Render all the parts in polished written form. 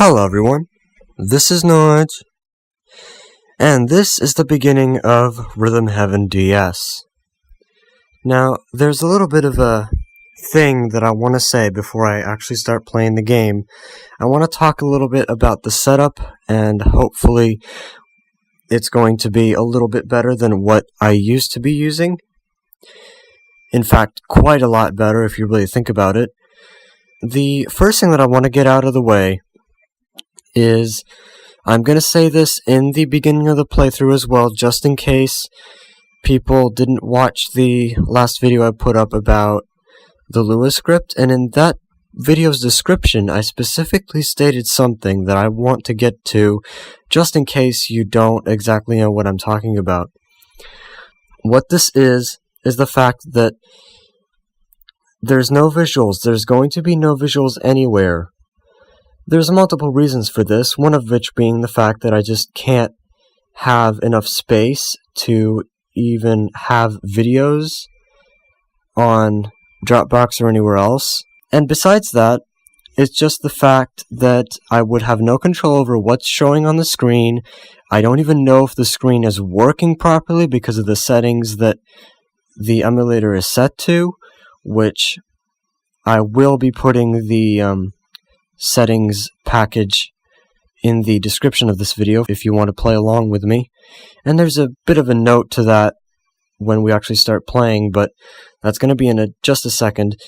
Hello everyone, this is Nudge, and this is the beginning of Rhythm Heaven DS. Now, there's a little bit of a thing that I want to say before I actually start playing the game. I want to talk a little bit about the setup, and hopefully it's going to be a little bit better than what I used to be using. In fact, quite a lot better if you really think about it. The first thing that I want to get out of the way is, I'm going to say this in the beginning of the playthrough as well, just in case people didn't watch the last video I put up about the Lua script, and in that video's description I specifically stated something that I want to get to, just in case you don't exactly know what I'm talking about. What this is the fact that there's no visuals. There's going to be no visuals anywhere. There's multiple reasons for this, one of which being the fact that I just can't have enough space to even have videos on Dropbox or anywhere else. And besides that, it's just the fact that I would have no control over what's showing on the screen. I don't even know if the screen is working properly because of the settings that the emulator is set to, which I will be putting the settings package in the description of this video if you want to play along with me. And there's a bit of a note to that when we actually start playing, but that's going to be in just a second.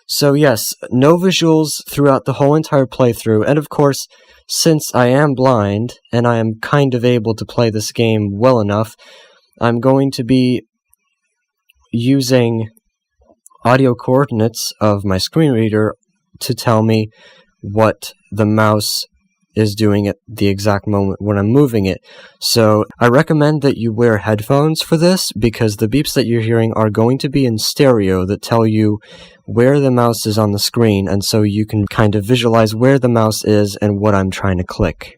So yes, no visuals throughout the whole entire playthrough, and of course, since I am blind and I am kind of able to play this game well enough, I'm going to be using audio coordinates of my screen reader to tell me what the mouse is doing at the exact moment when I'm moving it. So I recommend that you wear headphones for this, because the beeps that you're hearing are going to be in stereo that tell you where the mouse is on the screen, and so you can kind of visualize where the mouse is and what I'm trying to click.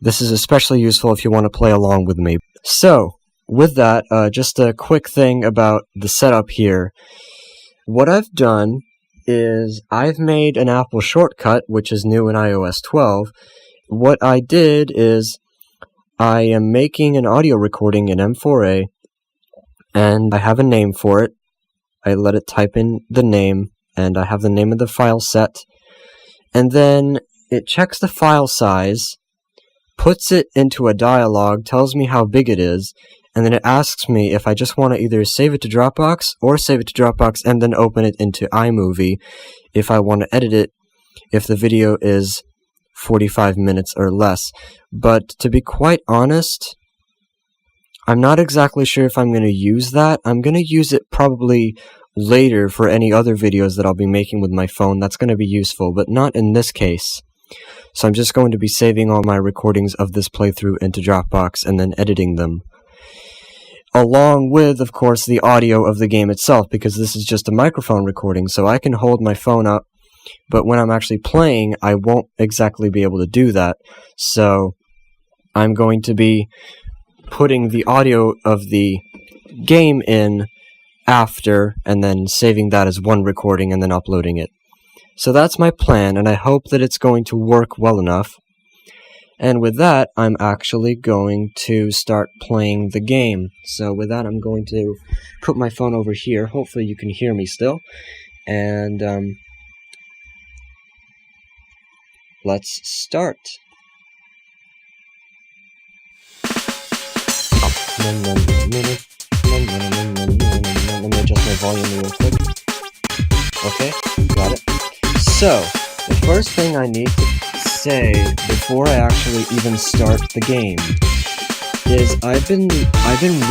This is especially useful if you want to play along with me. So, with that, just a quick thing about the setup here. What I've done is I've made an Apple shortcut, which is new in iOS 12. What I did is I am making an audio recording in M4A, and I have a name for it. I let it type in the name, and I have the name of the file set, and then it checks the file size, puts it into a dialog, tells me how big it is, and then it asks me if I just want to either save it to Dropbox or save it to Dropbox and then open it into iMovie if I want to edit it if the video is 45 minutes or less. But to be quite honest, I'm not exactly sure if I'm going to use that. I'm going to use it probably later for any other videos that I'll be making with my phone. That's going to be useful, but not in this case. So I'm just going to be saving all my recordings of this playthrough into Dropbox and then editing them, along with, of course, the audio of the game itself, because this is just a microphone recording, so I can hold my phone up, but when I'm actually playing, I won't exactly be able to do that. So I'm going to be putting the audio of the game in after, and then saving that as one recording and then uploading it. So that's my plan, and I hope that it's going to work well enough. And with that, I'm actually going to start playing the game. So with that, I'm going to put my phone over here. Hopefully you can hear me still. And let's start. Let me adjust my volume real quick. Okay, got it. So, the first thing I need to say before I actually even start the game is I've been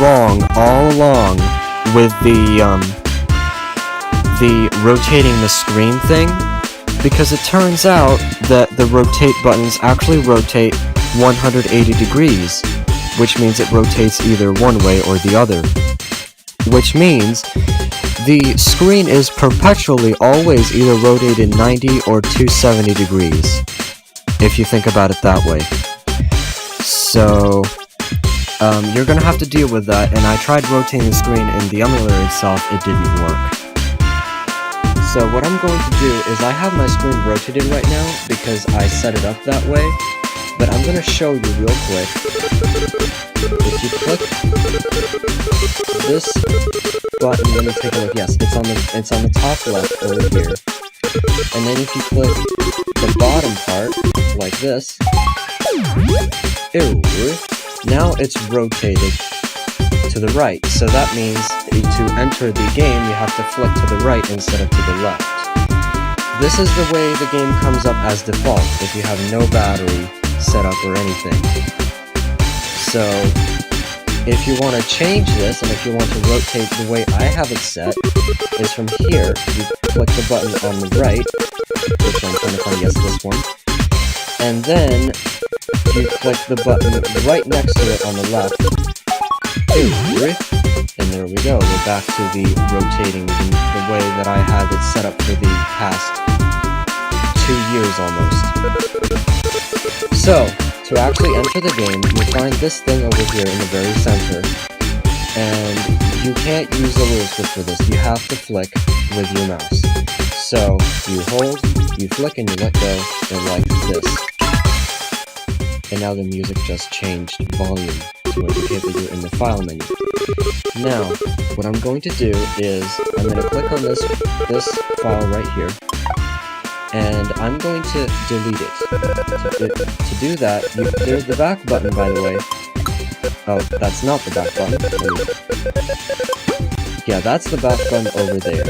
wrong all along with the rotating the screen thing, because it turns out that the rotate buttons actually rotate 180 degrees, which means it rotates either one way or the other, which means the screen is perpetually always either rotated 90 or 270 degrees, if you think about it that way. So, you're gonna have to deal with that, and I tried rotating the screen in the emulator itself, it didn't work. So what I'm going to do is I have my screen rotated right now because I set it up that way, but I'm going to show you real quick. If you click this button, let me take a look. Yes, it's on the top left over here. And then if you click the bottom part, like this, now it's rotated to the right. So that means to enter the game, you have to flick to the right instead of to the left. This is the way the game comes up as default if you have no battery set up or anything. So if you want to change this, and if you want to rotate the way I have it set, is from here, you click the button on the right, which I'm trying to find, yes, this one, and then you click the button right next to it on the left, and there we go, we're back to the rotating the way that I had it set up for the past 2 years almost. So, to actually enter the game, you find this thing over here in the very center, and you can't use the Lewis script for this, you have to flick with your mouse. So, you hold, you flick, and you let go, and like this. And now the music just changed volume to indicate that you're in the file menu. Now, what I'm going to do is, I'm going to click on this file right here, and I'm going to delete it. To do that, there's the back button, by the way. Oh, that's not the back button. Yeah, that's the back button over there.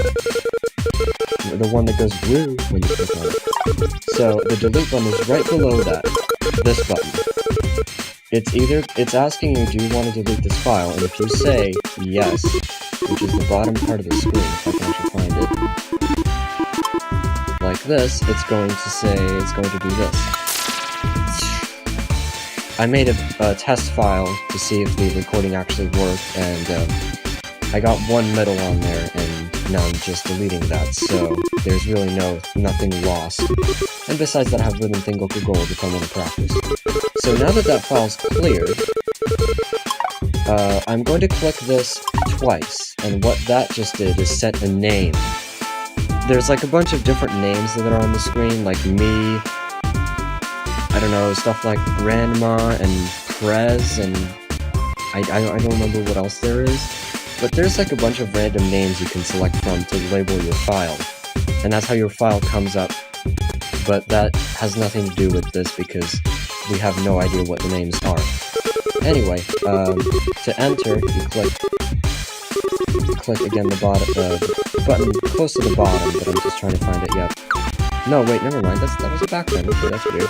The one that goes blue when you click on it. So, the delete button is right below that. This button. It's asking you, do you want to delete this file? And if you say yes, which is the bottom part of the screen, if I can actually find it, like this, it's going to do this. I made a test file to see if the recording actually worked, and I got one middle on there, and now I'm just deleting that, so there's really nothing lost. And besides that, I have Rhythm Thing Goku Gold if I want to practice. So now that that file's cleared, I'm going to click this twice, and what that just did is set a name. There's like a bunch of different names that are on the screen, like me, I don't know, stuff like Grandma and Prez, and I don't remember what else there is. But there's like a bunch of random names you can select from to label your file, and that's how your file comes up, but that has nothing to do with this because we have no idea what the names are. Anyway, to enter, you click again the button close to the bottom, but I'm just trying to find it yet. No, wait, never mind, that was a back button, okay, that's weird.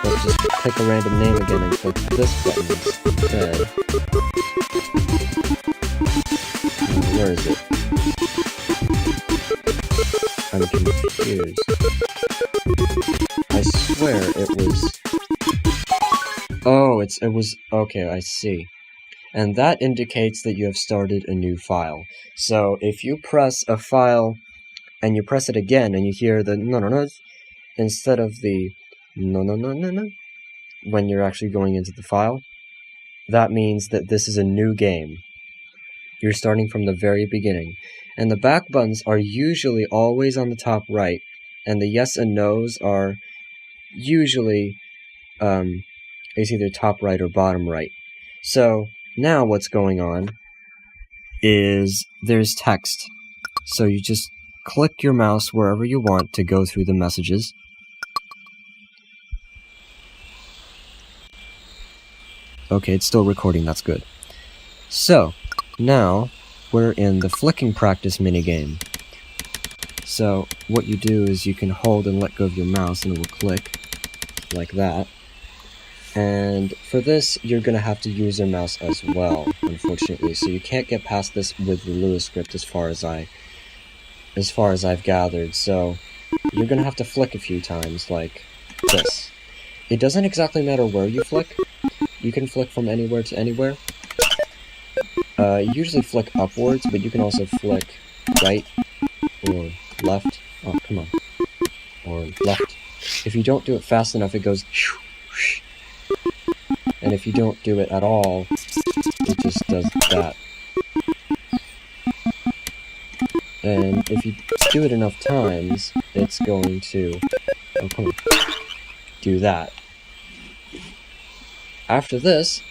Let's just pick a random name again and click this button instead. Where is it? I'm confused. I swear it was... Oh, it was... Okay, I see. And that indicates that you have started a new file. So, if you press a file, and you press it again, and you hear the no-no-no's, instead of the no-no-no-no-no, when you're actually going into the file, that means that this is a new game. You're starting from the very beginning. And the back buttons are usually always on the top right, and the yes and no's are usually it's either top right or bottom right. So now what's going on is there's text. So you just click your mouse wherever you want to go through the messages. Okay, it's still recording, that's good. So, now, we're in the flicking practice minigame. So, what you do is you can hold and let go of your mouse and it will click, like that. And for this, you're going to have to use your mouse as well, unfortunately. So you can't get past this with the Lewis script as far as I've gathered. So, you're going to have to flick a few times, like this. It doesn't exactly matter where you flick. You can flick from anywhere to anywhere. You usually flick upwards, but you can also flick right or left. Oh, come on. Or left. If you don't do it fast enough, it goes whoosh. And if you don't do it at all, it just does that. And if you do it enough times, it's going to do that. After this,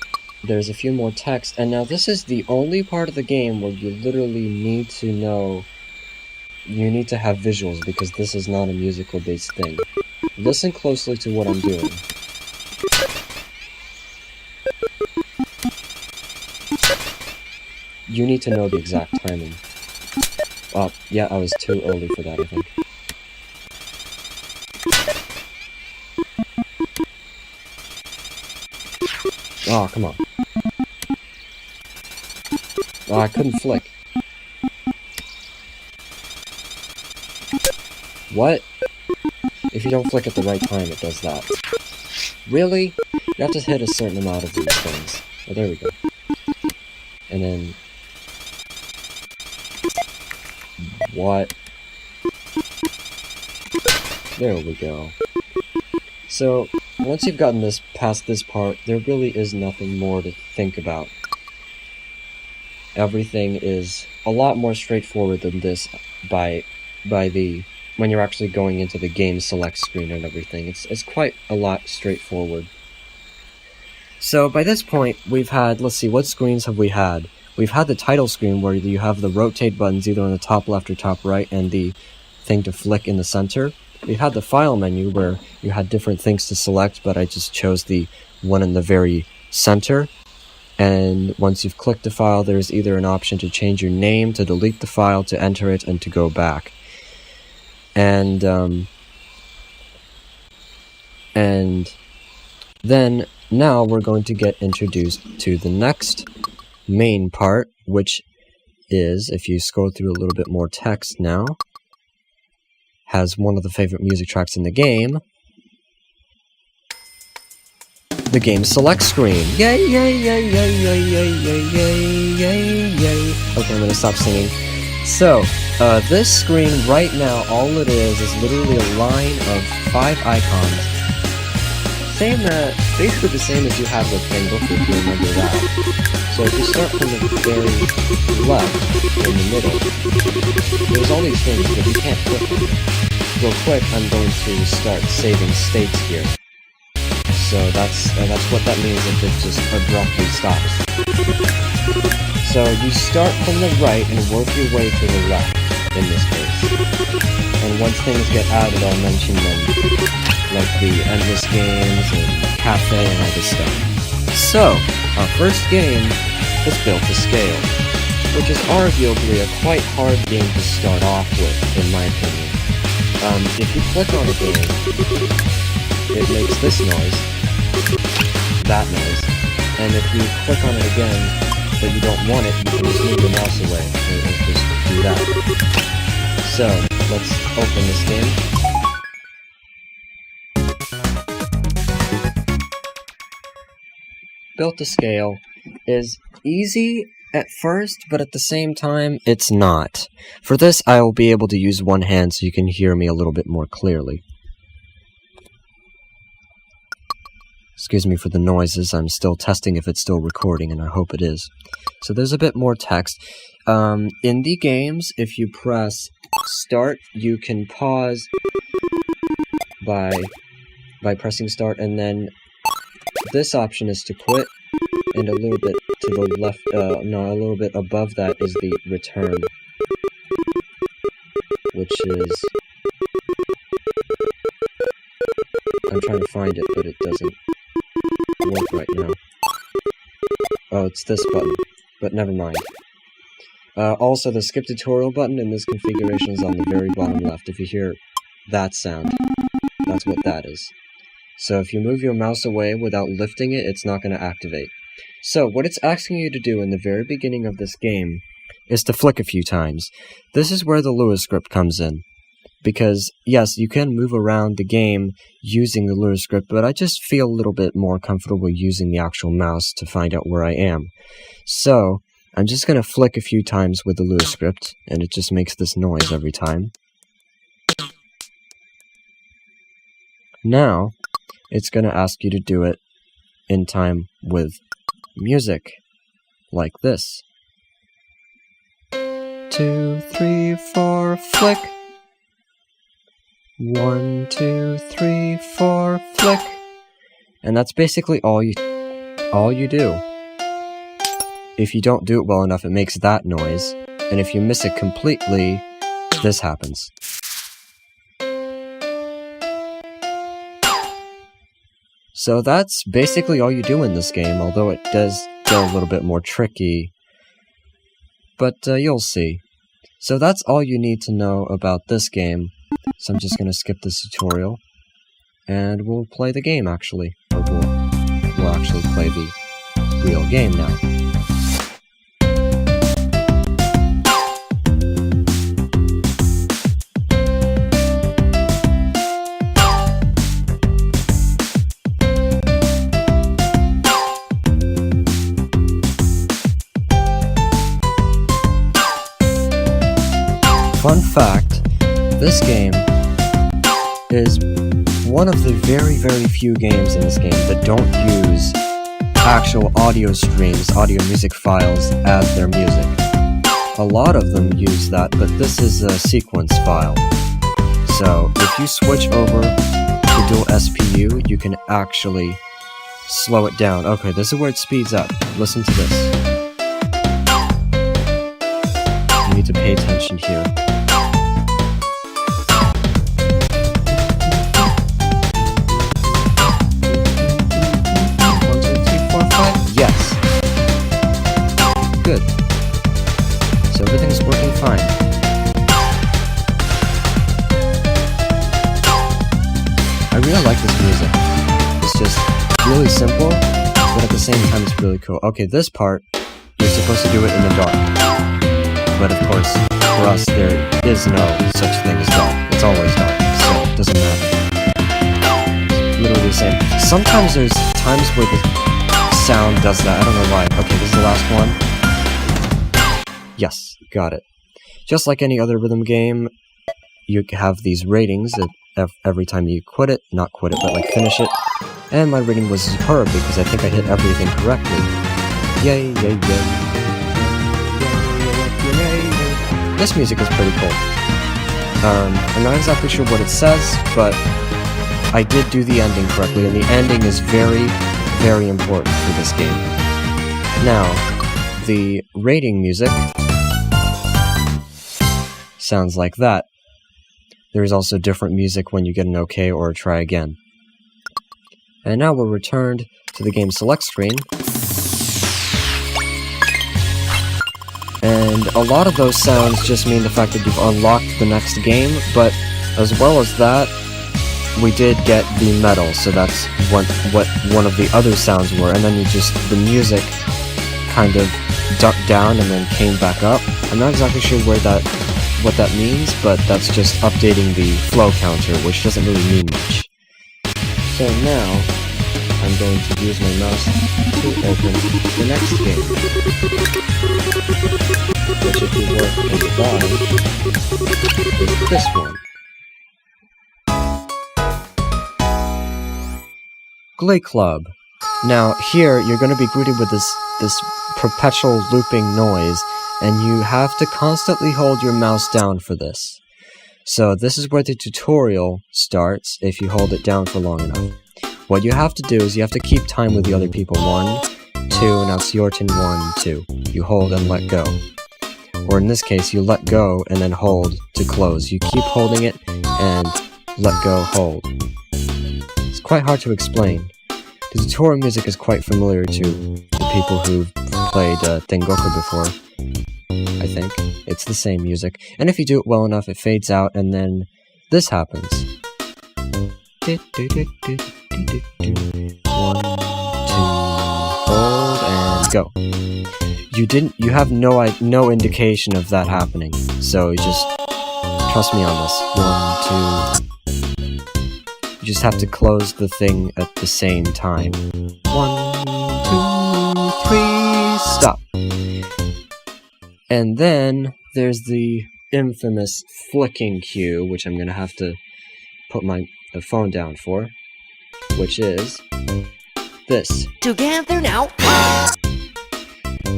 there's a few more text, and now this is the only part of the game where you literally need to know, you need to have visuals, because this is not a musical-based thing. Listen closely to what I'm doing. You need to know the exact timing. Yeah, I was too early for that, I think. Oh, come on. Oh, I couldn't flick. What? If you don't flick at the right time, it does that. Really? You have to hit a certain amount of these things. Oh, there we go. And then... What? There we go. So, once you've gotten this past this part, there really is nothing more to think about. Everything is a lot more straightforward than this when you're actually going into the game select screen and everything. It's quite a lot straightforward. So by this point, we've had, let's see, what screens have we had? We've had the title screen where you have the rotate buttons either on the top left or top right and the thing to flick in the center. We've had the file menu where you had different things to select, but I just chose the one in the very center. And once you've clicked the file, there's either an option to change your name, to delete the file, to enter it, and to go back. And then now we're going to get introduced to the next main part, which is, if you scroll through a little bit more text now, has one of the favorite music tracks in the game, the game select screen. Yay, yay, yay, yay, yay, yay, yay, yay, yay, yay. Okay, I'm gonna stop singing. So, this screen right now, all it is literally a line of 5 icons. Basically the same as you had with Fangirl, if you remember that. So if you start from the very left, in the middle, there's all these things, but you can't click them. Real quick, I'm going to start saving states here. So that's what that means if it just abruptly stops. So you start from the right and work your way to the left, in this case. And once things get added, I'll mention them, like the endless games and cafe and all this stuff. So, our first game is Built to Scale, which is arguably a quite hard game to start off with, in my opinion. If you click on a game, it makes this noise, that noise, and if you click on it again, but you don't want it, you can just move your mouse away and just do that. So, let's open this game. Built to Scale is easy at first, but at the same time, it's not. For this, I will be able to use one hand so you can hear me a little bit more clearly. Excuse me for the noises, I'm still testing if it's still recording, and I hope it is. So there's a bit more text. In the games, if you press start, you can pause by pressing start, and then this option is to quit, and a little bit to the left, a little bit above that is the return, which is, I'm trying to find it, but it doesn't work right now. Oh, it's this button, but never mind. Also, the skip tutorial button in this configuration is on the very bottom left. If you hear that sound, that's what that is. So if you move your mouse away without lifting it, it's not going to activate. So what it's asking you to do in the very beginning of this game is to flick a few times. This is where the Lewis script comes in. Because, yes, you can move around the game using the Lewis script, but I just feel a little bit more comfortable using the actual mouse to find out where I am. So, I'm just going to flick a few times with the Lewis script, and it just makes this noise every time. Now, it's going to ask you to do it in time with music, like this. 2, 3, 4, flick. 1, 2, 3, 4, flick. And that's basically all you do. If you don't do it well enough, it makes that noise. And if you miss it completely, this happens. So that's basically all you do in this game, although it does get a little bit more tricky. But you'll see. So that's all you need to know about this game. So I'm just going to skip this tutorial. And we'll play the game, actually. Or we'll actually play the real game now. Fun fact, this game is one of the very, very few games in this game that don't use actual audio streams, audio music files as their music. A lot of them use that, but this is a sequence file. So if you switch over to dual SPU, you can actually slow it down. Okay, this is where it speeds up. Listen to this. You need to pay attention here. Yes. Good. So everything's working fine. I really like this music. It's just really simple, but at the same time it's really cool. Okay, this part, you're supposed to do it in the dark. But of course, for us, there is no such thing as dark. It's always dark, so it doesn't matter. It's literally the same. Sometimes there's times where the sound does that. I don't know why. Okay, this is the last one. Yes, got it. Just like any other rhythm game, you have these ratings every time you quit it. Not quit it, but like finish it. And my rating was superb because I think I hit everything correctly. Yay, yay, yay. This music is pretty cool. I'm not exactly sure what it says, but I did do the ending correctly, and the ending is very, very important for this game. Now, the rating music sounds like that. There is also different music when you get an OK or a try again. And now we're returned to the game select screen. And a lot of those sounds just mean the fact that you've unlocked the next game, but as well as that, we did get the medal, so that's what one of the other sounds were, and then the music kind of ducked down and then came back up. I'm not exactly sure what that means, but that's just updating the flow counter, which doesn't really mean much. So now, I'm going to use my mouse to open the next game, which if you work in the buy, is this one. Glee Club. Now, here, you're going to be greeted with this perpetual looping noise, and you have to constantly hold your mouse down for this. So this is where the tutorial starts, if you hold it down for long enough. What you have to do is you have to keep time with the other people. 1, 2, now it's your turn. 1, 2. You hold and let go. Or in this case, you let go and then hold to close. You keep holding it and let go, hold. It's quite hard to explain. The tutorial music is quite familiar to the people who've played Tengoku before, I think. It's the same music. And if you do it well enough, it fades out, and then this happens. 1, 2, hold, and go. You have no indication of that happening, so just trust me on this. 1, 2... You just have to close the thing at the same time. 1, 2, 3, stop. And then there's the infamous flicking cue, which I'm gonna have to put the phone down for, which is this. Together now.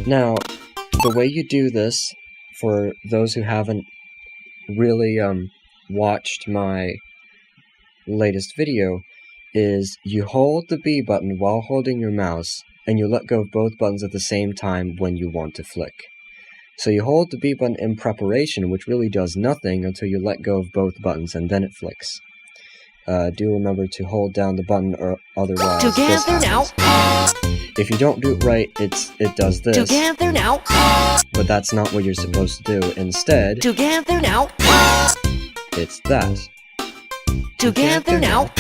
Now, the way you do this for those who haven't really watched my latest video, is you hold the B button while holding your mouse, and you let go of both buttons at the same time when you want to flick. So you hold the B button in preparation, which really does nothing until you let go of both buttons, and then it flicks. Do remember to hold down the button, or otherwise Together now. If you don't do it right, it does this. Together now. But that's not what you're supposed to do. Instead, Together now. it's that. Together now.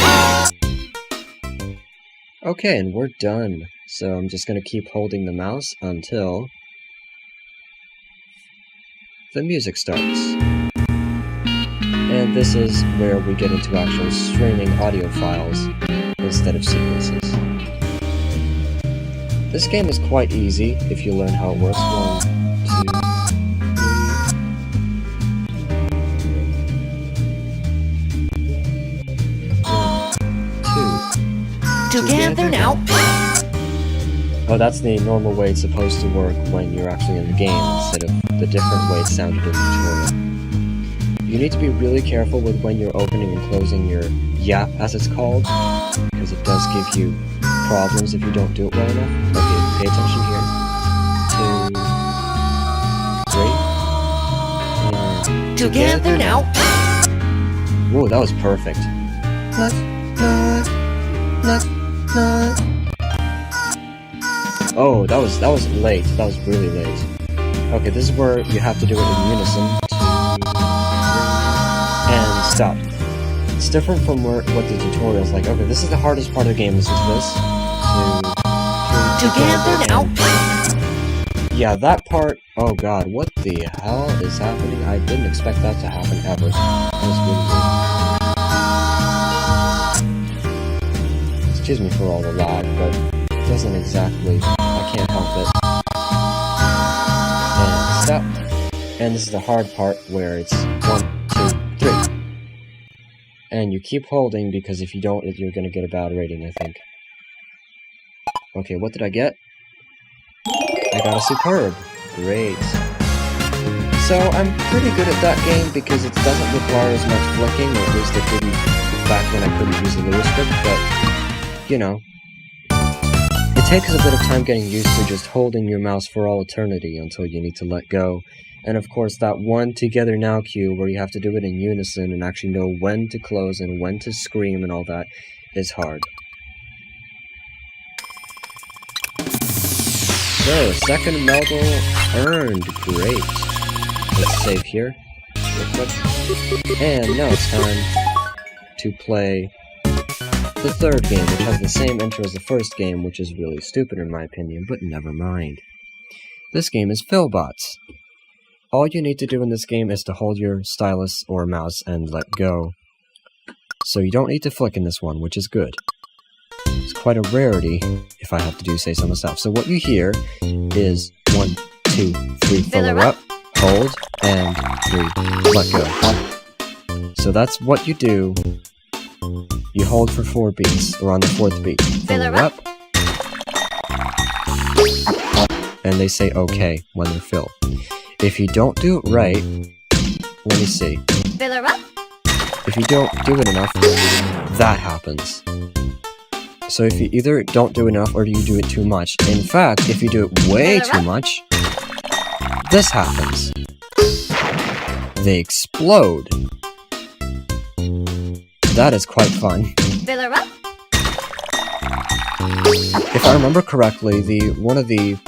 Okay, and we're done. So I'm just gonna keep holding the mouse until the music starts. And this is where we get into actual streaming audio files instead of sequences. This game is quite easy if you learn how it works. 1, 2, 3. 1, 2. Together now. Oh, that's the normal way it's supposed to work when you're actually in the game, instead of the different way it sounded in the tutorial. You need to be really careful with when you're opening and closing your yap, as it's called, because it does give you problems if you don't do it well enough. Okay, pay attention here. 2, 3. Together now. Whoa, that was perfect. Oh, that was late. That was really late. Okay, this is where you have to do it in unison. 2, 3, and stop. It's different from what the tutorial's like. Okay, this is the hardest part of the game. Listen to this. 2, 3. Together now. Yeah, that part. Oh god, what the hell is happening? I didn't expect that to happen ever. That was really weird. Excuse me for all the lag, but it doesn't exactly. I can't help it. And stop. And this is the hard part where it's 1, 2, 3. And you keep holding, because if you don't, you're gonna get a bad rating, I think. Okay, what did I get? I got a superb. Great. So I'm pretty good at that game because it doesn't require as much flicking, or at least it didn't back when I couldn't use the Lewis script, but, you know. It takes a bit of time getting used to just holding your mouse for all eternity until you need to let go. And of course that one Together Now cue where you have to do it in unison and actually know when to close and when to scream and all that is hard. So, second medal earned. Great. Let's save here real quick. And now it's time to play the third game, which has the same intro as the first game, which is really stupid in my opinion, but never mind. This game is Fillbots. All you need to do in this game is to hold your stylus or mouse and let go. So you don't need to flick in this one, which is good. It's quite a rarity, if I have to say so myself. So what you hear is 1, 2, 3, filler up, hold, and 3, let go. So that's what you do. You hold for 4 beats, or on the 4th beat. Filler up. And they say okay when they're filled. If you don't do it right, let me see. Filler up. If you don't do it enough, that happens. So if you either don't do enough or you do it too much. In fact, if you do it way too much, this happens. They explode. That is quite fun. Filler up. If I remember correctly, one of the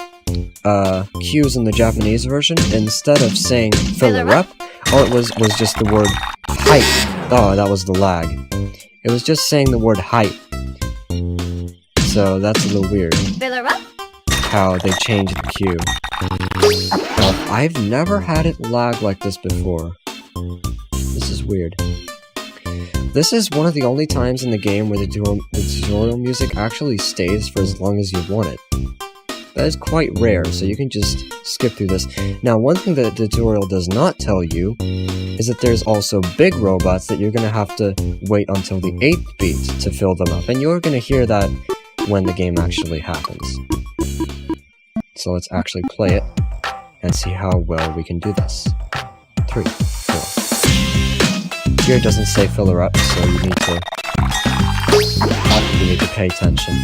cues in the Japanese version, instead of saying filler up, all it was just the word height. Oh, that was the lag. It was just saying the word height. So that's a little weird. Filler up. How they changed the cue. I've never had it lag like this before. This is weird. This is one of the only times in the game where the tutorial music actually stays for as long as you want it. That is quite rare, so you can just skip through this. Now, one thing that the tutorial does not tell you is that there's also big robots that you're going to have to wait until the 8th beat to fill them up, and you're going to hear that when the game actually happens. So let's actually play it and see how well we can do this. 3, 4. Here it doesn't say filler up, so you need to pay attention.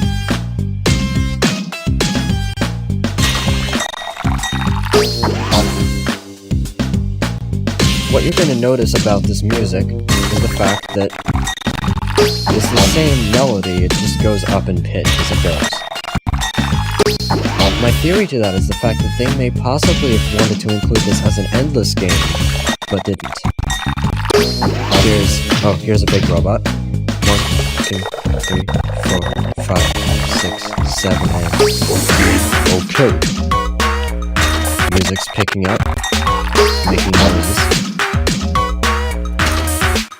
What you're going to notice about this music is the fact that it's the same melody, it just goes up in pitch as it goes. My theory to that is the fact that they may possibly have wanted to include this as an endless game, but didn't. Here's a big robot. 1, 2, 3, 4, 5, 6, 7, and 8. Okay. Music's picking up, making noises.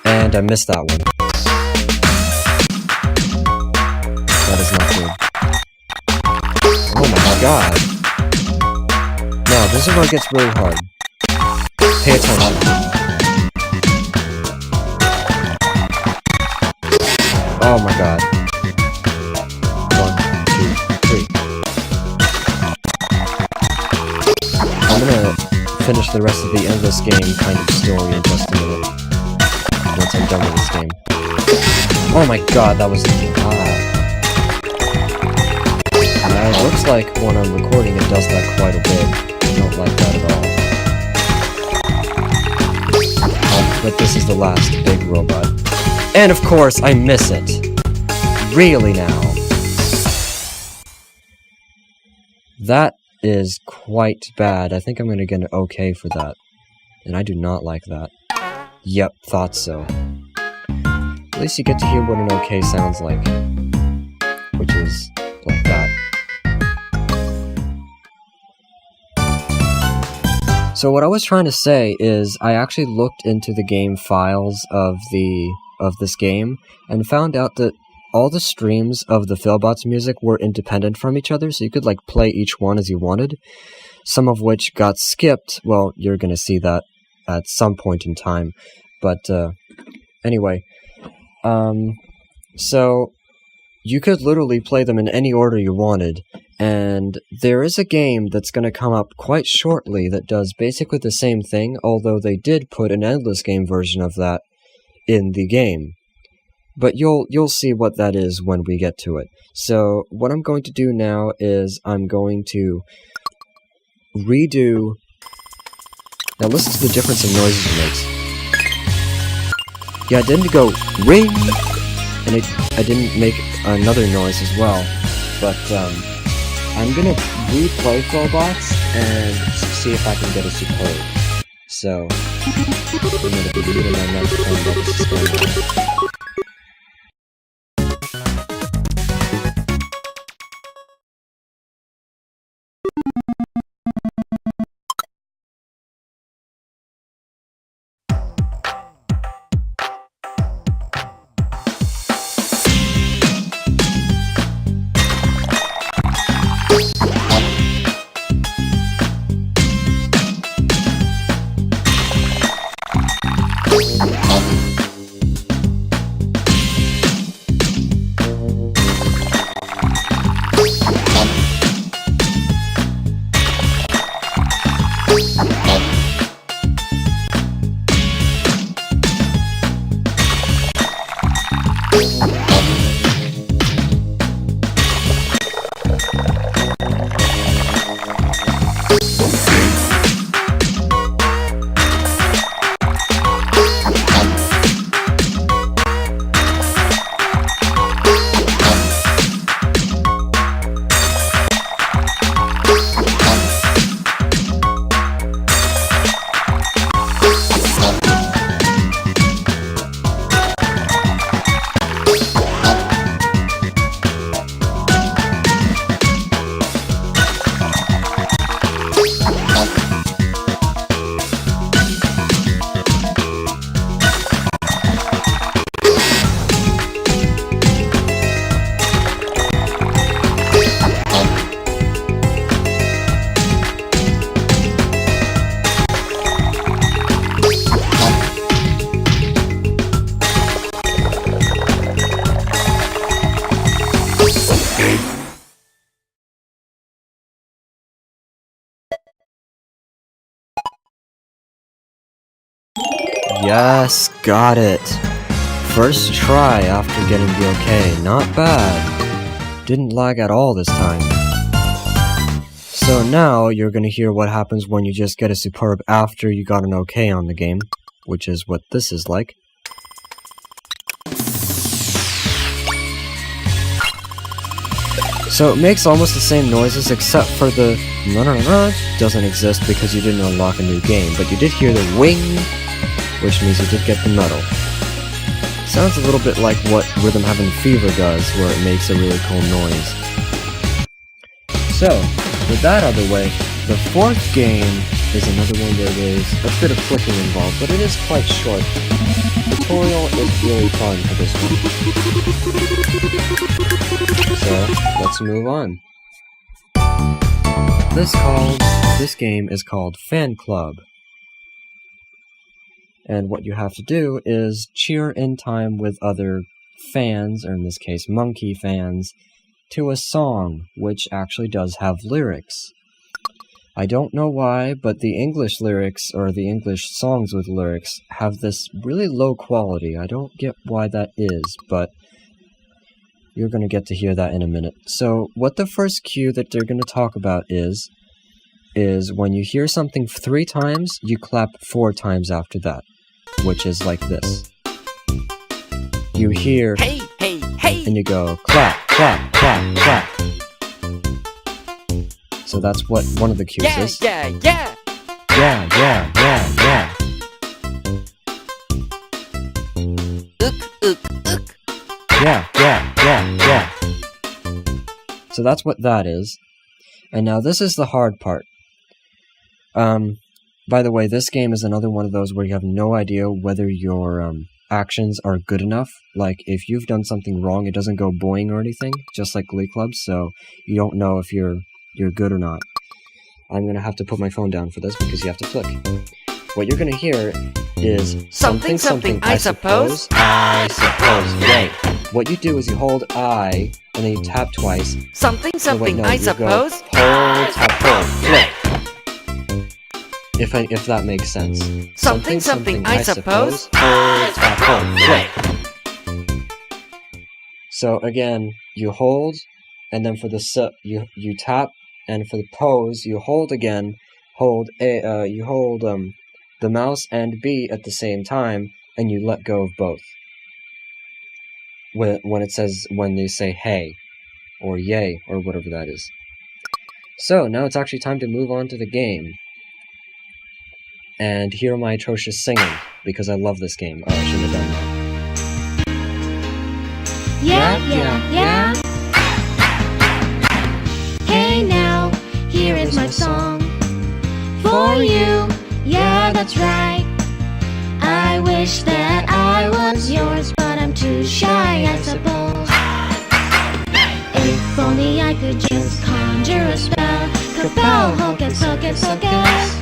And I missed that one. That is not good. Oh my god. Now, this is where it gets really hard. Pay attention. Oh my god. 1, 2, 3. I'm gonna finish the rest of the endless game kind of story in just a minute. Once I'm done with this game. Oh my god, that was it looks like when I'm recording it does that quite a bit. I don't like that at all. But this is the last big robot. And of course, I miss it. Really now. That is quite bad. I think I'm gonna get an okay for that. And I do not like that. Yep, thought so. At least you get to hear what an okay sounds like. Which is like that. So what I was trying to say is I actually looked into the game files of this game and found out that all the streams of the Fillbots music were independent from each other, so you could like play each one as you wanted. Some of which got skipped. Well, you're gonna see that at some point in time. But anyway, so you could literally play them in any order you wanted, and there is a game that's going to come up quite shortly that does basically the same thing, although they did put an endless game version of that in the game. But you'll see what that is when we get to it. So what I'm going to do now is I'm going to redo... Now listen to the difference in noises it makes. Yeah, it didn't go ring, and I didn't make another noise as well, but I'm gonna replay Fillbots and see if I can get a superb. So, I'm gonna be muting my microphone while this is going on. Yes, got it. First try after getting the okay. Not bad. Didn't lag at all this time. So now you're gonna hear what happens when you just get a superb after you got an okay on the game, which is what this is like. So it makes almost the same noises except for the doesn't exist because you didn't unlock a new game, but you did hear the wing, which means you did get the medal. Sounds a little bit like what Rhythm Heaven Fever does, where it makes a really cool noise. So, with that out of the way, the fourth game is another one where there's a bit of clicking involved, but it is quite short. The tutorial is really fun for this one. So, let's move on. This game is called Fan Club. And what you have to do is cheer in time with other fans, or in this case monkey fans, to a song, which actually does have lyrics. I don't know why, but the English lyrics, or the English songs with lyrics, have this really low quality. I don't get why that is, but you're going to get to hear that in a minute. So, what the first cue that they're going to talk about is when you hear something 3 times, you clap 4 times after that, which is like this. You hear, hey, hey, hey, and you go, clap, clap, clap, clap. So that's what one of the cues is. yeah, yeah. Yeah, yeah, yeah, yeah. Ook. Yeah, yeah, yeah, yeah. So that's what that is. And now this is the hard part. By the way, this game is another one of those where you have no idea whether your actions are good enough. Like, if you've done something wrong, it doesn't go boing or anything, just like Glee Club, so you don't know if you're good or not. I'm gonna have to put my phone down for this because you have to flick. What you're gonna hear is Something, I suppose. I suppose. Right. What you do is you hold I, and then you tap twice. Something, Oh, wait, no, I you go suppose. hold, tap, hold, flick. If that makes sense. Something, I suppose. Hold, tap, hold, flick. So again, you hold, and then for the you tap, and for the pose, you hold again. You hold the mouse and B at the same time, and you let go of both. When they say hey, or yay, or whatever that is. So now it's actually time to move on to the game. And hear my atrocious singing, because I love this game. Oh, I shouldn't have done that. Yeah, yeah, yeah. Hey now, here is my song for you. Yeah, that's right. I wish that I was yours, but I'm too shy, I suppose. If only I could just conjure a spell, Kapow, hocus, hocus, hocus.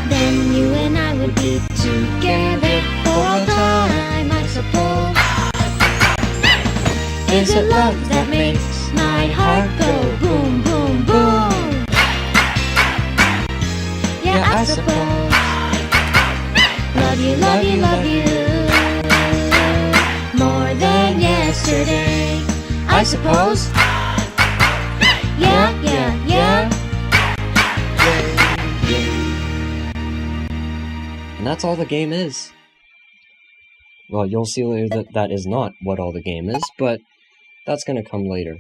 Then you and I would be together for all time, I suppose. Is it love that makes my heart go boom, boom, boom? Yeah, I suppose. Love you, love you, love you. More than yesterday, I suppose. Yeah, yeah, yeah. And that's all the game is. Well, you'll see later that that is not what all the game is, but that's gonna come later.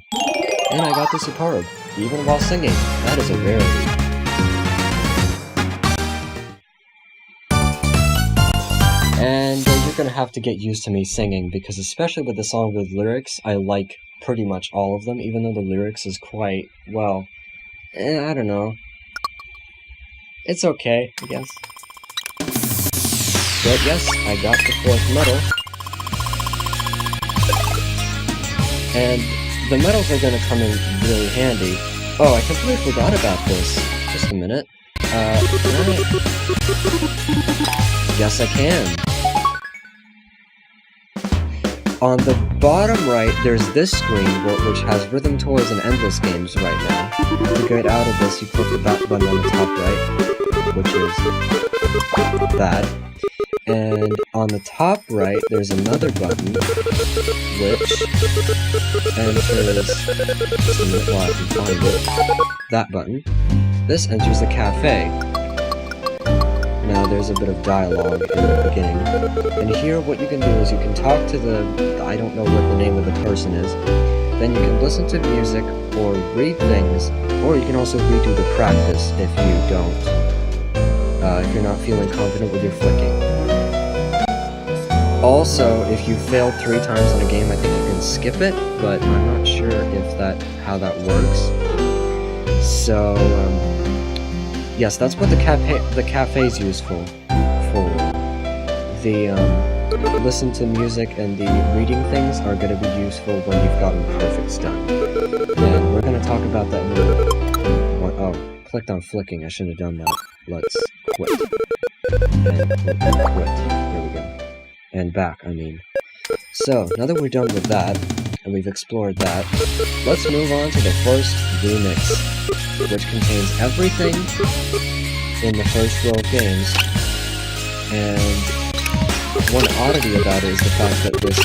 And I got the superb, even while singing. That is a rarity. And you're gonna have to get used to me singing, because especially with the song with lyrics, I like pretty much all of them, even though the lyrics is quite, well, I don't know. It's okay, I guess. But yes, I got the 4th medal. And the medals are gonna come in really handy. Oh, I completely forgot about this. Just a minute. Can I? Yes, I can. On the bottom right, there's this screen which has Rhythm Toys and Endless Games right now. To get out of this, you click the back button on the top right, which is that. And on the top right, there's another button, which enters, just a minute while I can find it, that button. This enters the cafe. Now there's a bit of dialogue in the beginning. And here what you can do is you can talk to the, I don't know what the name of the person is, then you can listen to music or read things, or you can also redo the practice if you don't, if you're not feeling confident with your flicking. Also, if you failed 3 times in a game, I think you can skip it, but I'm not sure if how that works. So, yes, that's what the cafe's useful for. The listen to music and the reading things are going to be useful when you've gotten perfects done. And we're going to talk about that in a minute. Oh, clicked on flicking. I shouldn't have done that. Let's quit. And quit. There we go. And back, I mean. So, now that we're done with that, and we've explored that, let's move on to the first remix, which contains everything in the first row of games. And one oddity about it is the fact that this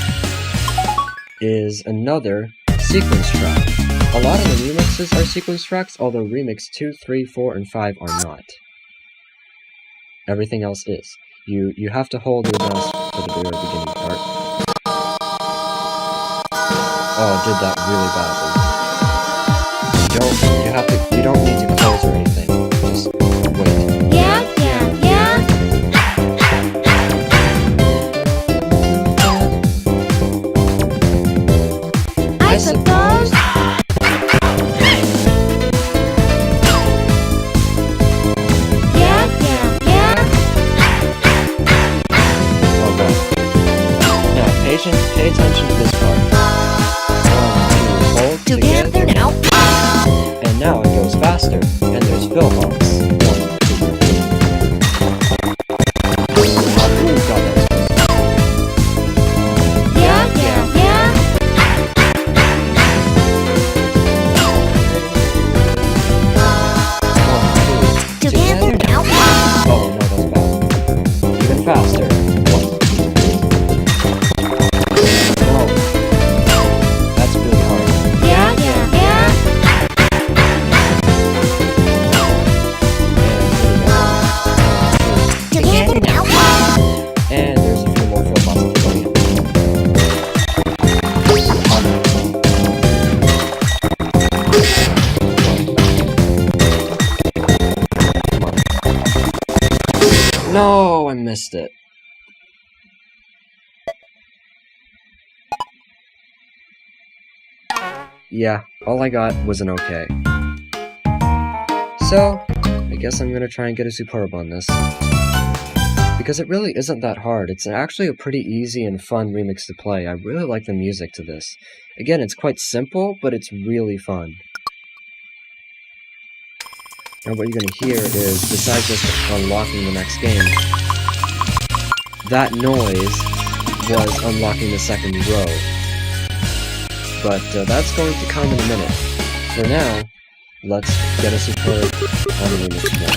is another sequence track. A lot of the remixes are sequence tracks, although remix 2, 3, 4, and 5 are not. Everything else is. You have to hold your mouse for the very beginning part. Oh, I did that really badly. You don't need to close or anything. Just wait. Yeah. I suppose. Pay attention to this part. 1, 2, hold Together now. And now it goes faster. And there's Fillbots. 1, 2, 3. Ooh, God, that was close. Yeah. 1, 2. Together now. Oh, no, that's bad. Even faster. 1, 2, 3. No. That's really hard. Yeah. Together now. And there's a few more Fillbots at the beginning. Come on. No, I missed it. Yeah, all I got was an okay. So, I guess I'm gonna try and get a superb on this. Because it really isn't that hard. It's actually a pretty easy and fun remix to play. I really like the music to this. Again, it's quite simple, but it's really fun. And what you're gonna hear is, besides just unlocking the next game, that noise was unlocking the second row. But that's going to come in a minute. For now, let's get a superb on the remix now.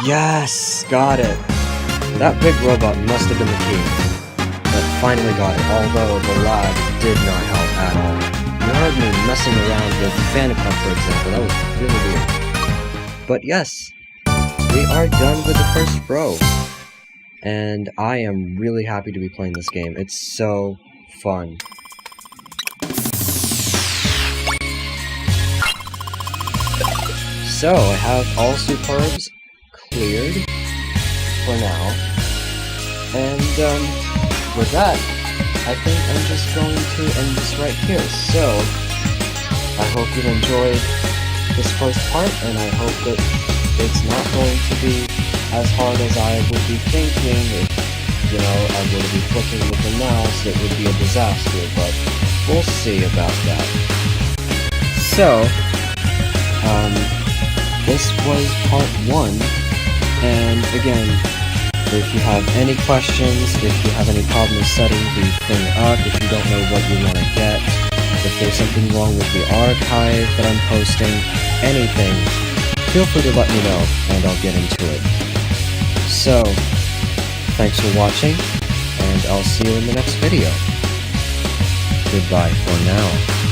Yes! Got it! That big robot must have been the key. But finally got it, although the lag did not help at all. You heard me messing around with Fan Club, for example. That was really weird. But yes, we are done with the first row. And I am really happy to be playing this game. It's so fun. So, I have all superbs cleared for now. And, with that, I think I'm just going to end this right here. So, I hope you enjoyed this first part, and I hope that it's not going to be as hard as I would be thinking. If, I were to be flicking with the mouse, it would be a disaster, but we'll see about that. So, this was part 1, and again, if you have any questions, if you have any problems setting the thing up, if you don't know what you want to get, if there's something wrong with the archive that I'm posting, anything, feel free to let me know, and I'll get into it. So, thanks for watching, and I'll see you in the next video. Goodbye for now.